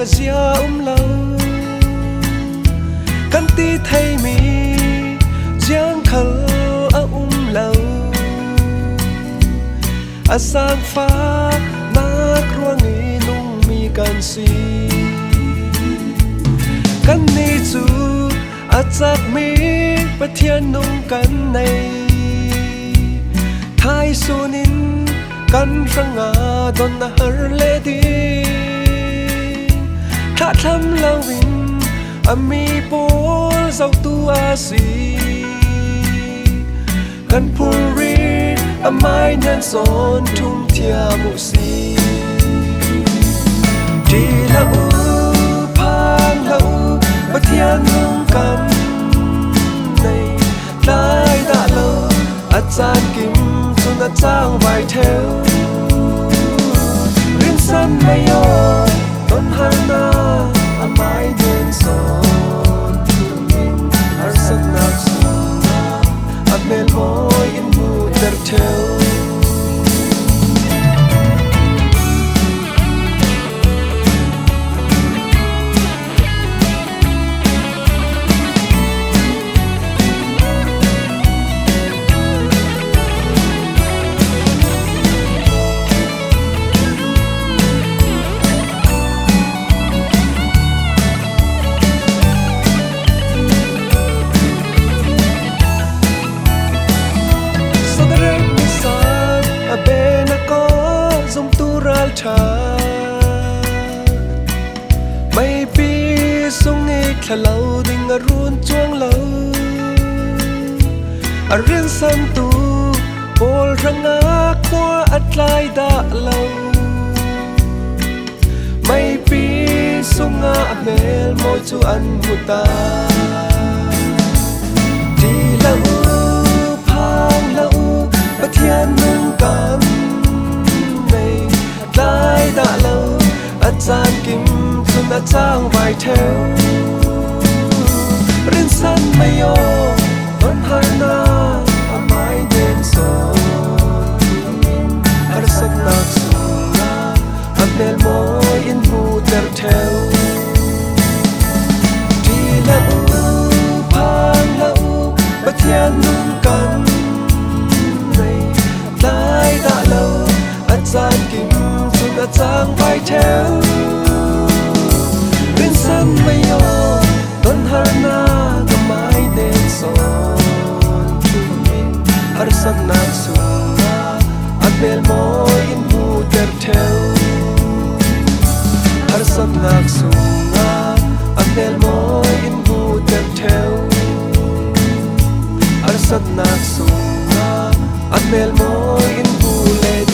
zia lâu kan ti thấy mi giang khờ lâu sang phá nát ruộng nghi nung mi can si kan ni chu chắc mi bất thiên nung kan này thái sunin kan ranga don na har le di tha tham lawin ami pol zau tu asi kan puri amai nan son thum thia mu si di la u phang la u bất thiên nung kan này lai đã lâu chan kim chun chang vai theo rin san mai yo don har na amai den son min har san na suna amel boy in mu ter theo mấy pi sung nghi khla lâu đình ở ruộng chuông lâu ở riêng san tu bol răng á qua ắt lai đã lâu mấy pi sung ngã mel môi chu ăn một ta đi lâu phang lâu bất thiên nung cảm này lai đã lâu chan kim chun chang vai theo rin san mai yo don har na amai den son har sak nak suna amel moi in mu ter theo đi la u phang la u bất thiên nung kan này lai đã lâu chan kim chun chang vai theo rin san mai yo don har na amai den son min har sak nak suna amel moi in mu ter theo har sak nak suna amel moi in mu ter theo har sak nak suna amel moi in mu le